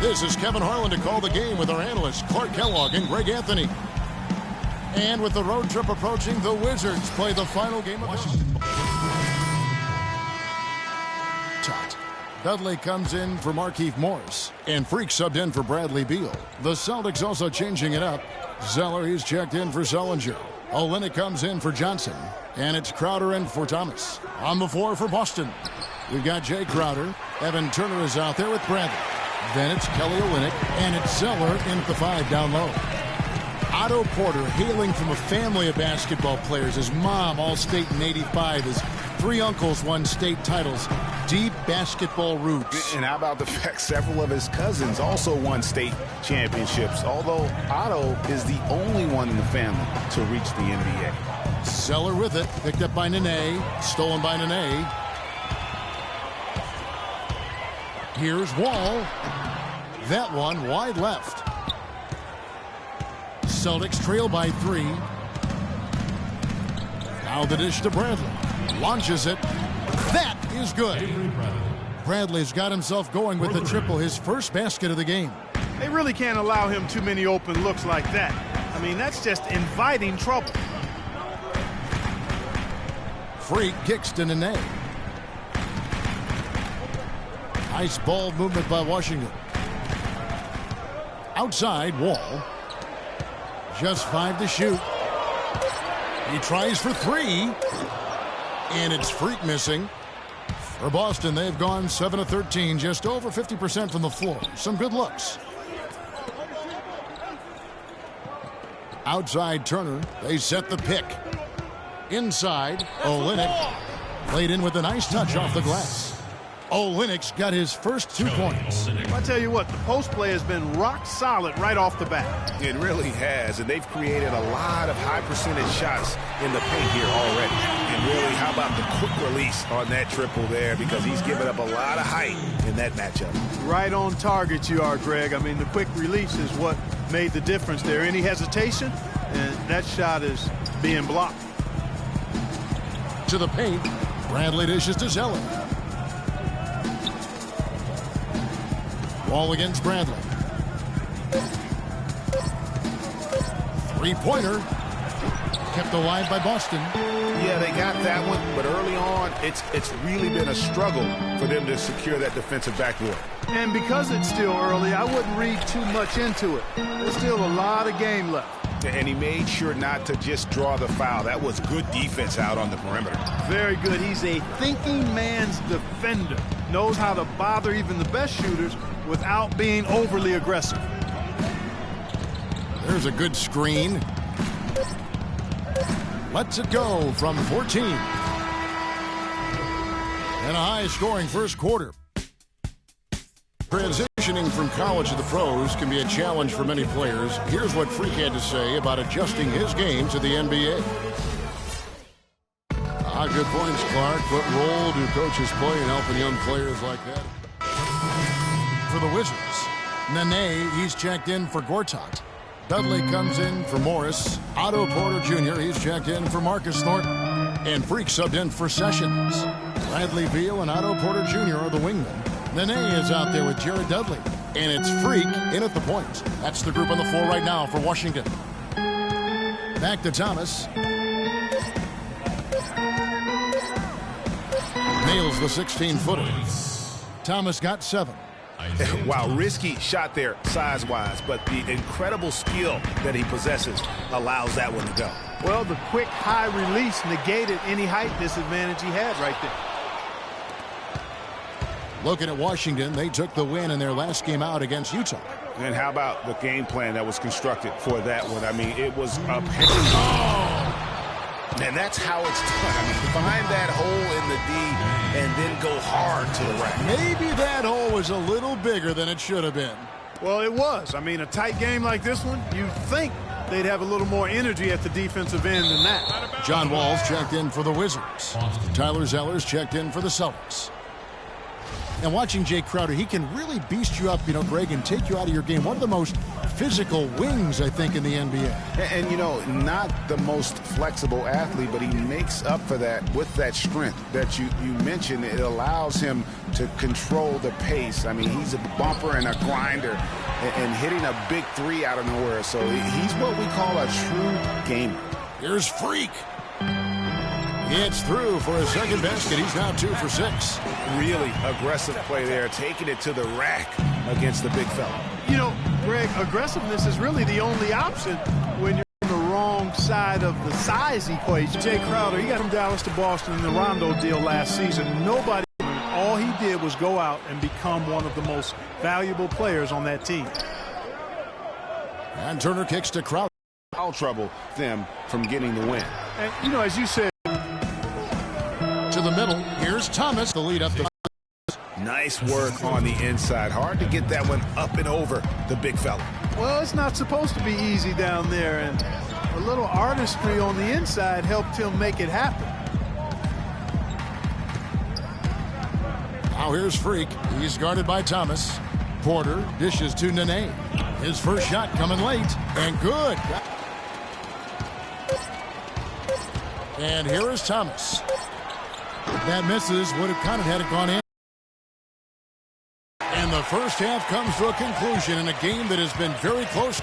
This is Kevin Harlan to call the game with our analysts Clark Kellogg and Greg Anthony. And with the road trip approaching, the Wizards play the final game of Washington. Dudley comes in for Markieff Morris, and Freak subbed in for Bradley Beal. The Celtics also changing it up. Zeller, he's checked in for Sullinger. Olynyk comes in for Johnson, and it's Crowder in for Thomas. On the floor for Boston, we've got Jay Crowder. Evan Turner is out there with Bradley. Then it's Kelly Olynyk, and it's Zeller in at the 5 down low. Otto Porter, hailing from a family of basketball players. His mom, All-State in '85. His 3 uncles won state titles. Deep basketball roots. And how about the fact several of his cousins also won state championships, although Otto is the only one in the family to reach the NBA. Zeller with it, picked up by Nene, stolen by Nene. Here's Wall. That one wide left. Celtics trail by 3. Now the dish to Bradley. Launches it. That is good. Bradley's got himself going with the triple, his first basket of the game. They really can't allow him too many open looks like that. I mean, that's just inviting trouble. Freak kicks to Nene. Nice ball movement by Washington. Outside, Wall. Just 5 to shoot. He tries for 3. And it's Freak missing. For Boston, they've gone 7 of 13, just over 50% from the floor. Some good looks. Outside Turner, they set the pick. Inside, Olynyk played in with a nice touch off the glass. Olynyk's got his first 2 points. I tell you what, the post play has been rock solid right off the bat. It really has, and they've created a lot of high percentage shots in the paint here already. And really, how about the quick release on that triple there, because he's given up a lot of height in that matchup. Right on target you are, Greg. I mean, the quick release is what made the difference there. Any hesitation, and that shot is being blocked. To the paint, Bradley dishes to Zeller. Wall against Bradley. 3-pointer. Kept alive by Boston. Yeah, they got that one, but early on, it's really been a struggle for them to secure that defensive backboard. And because it's still early, I wouldn't read too much into it. There's still a lot of game left. And he made sure not to just draw the foul. That was good defense out on the perimeter. Very good. He's a thinking man's defender. Knows how to bother even the best shooters without being overly aggressive. There's a good screen. Lets it go from 14. And a high-scoring first quarter. Transitioning from college to the pros can be a challenge for many players. Here's what Freak had to say about adjusting his game to the NBA. Good points, Clark. What role do coaches play in helping young players like that? For the Wizards, Nene, he's checked in for Gortat. Dudley comes in for Morris. Otto Porter Jr., he's checked in for Marcus Thornton. And Freak subbed in for Sessions. Bradley Beal and Otto Porter Jr. are the wingmen. Nene is out there with Jared Dudley. And it's Freak in at the point. That's the group on the floor right now for Washington. Back to Thomas. Nails the 16-footer. Thomas got 7. Wow, risky shot there size-wise, but the incredible skill that he possesses allows that one to go. Well, the quick high release negated any height disadvantage he had right there. Looking at Washington, they took the win in their last game out against Utah. And how about the game plan that was constructed for that one? I mean, it was a and that's how it's done. I mean, find that hole in the D and then go hard to the rack. Maybe that hole was a little bigger than it should have been. Well, it was. I mean, a tight game like this one, you'd think they'd have a little more energy at the defensive end than that. John Wall's checked in for the Wizards. Tyler Zeller's checked in for the Celtics. And watching Jay Crowder, he can really beast you up, Greg, and take you out of your game. One of the most physical wings, I think, in the NBA. And not the most flexible athlete, but he makes up for that with that strength that you mentioned. It allows him to control the pace. I mean, he's a bumper and a grinder and hitting a big three out of nowhere. So he's what we call a true gamer. Here's Freak. It's through for his second basket. He's now 2 for 6. Really aggressive play there, taking it to the rack against the big fella. Greg, aggressiveness is really the only option when you're on the wrong side of the size equation. Jay Crowder, he got from Dallas to Boston in the Rondo deal last season. All he did was go out and become one of the most valuable players on that team. And Turner kicks to Crowder. Foul trouble them from getting the win. And, as you said, to the middle. Here's Thomas, the lead up the. Nice work on the inside. Hard to get that one up and over the big fella. Well, it's not supposed to be easy down there, and a little artistry on the inside helped him make it happen. Now here's Freak. He's guarded by Thomas. Porter dishes to Nene. His first shot coming late, and good. And here is Thomas. That misses. Would have kind of had it gone in. And the first half comes to a conclusion in a game that has been very close.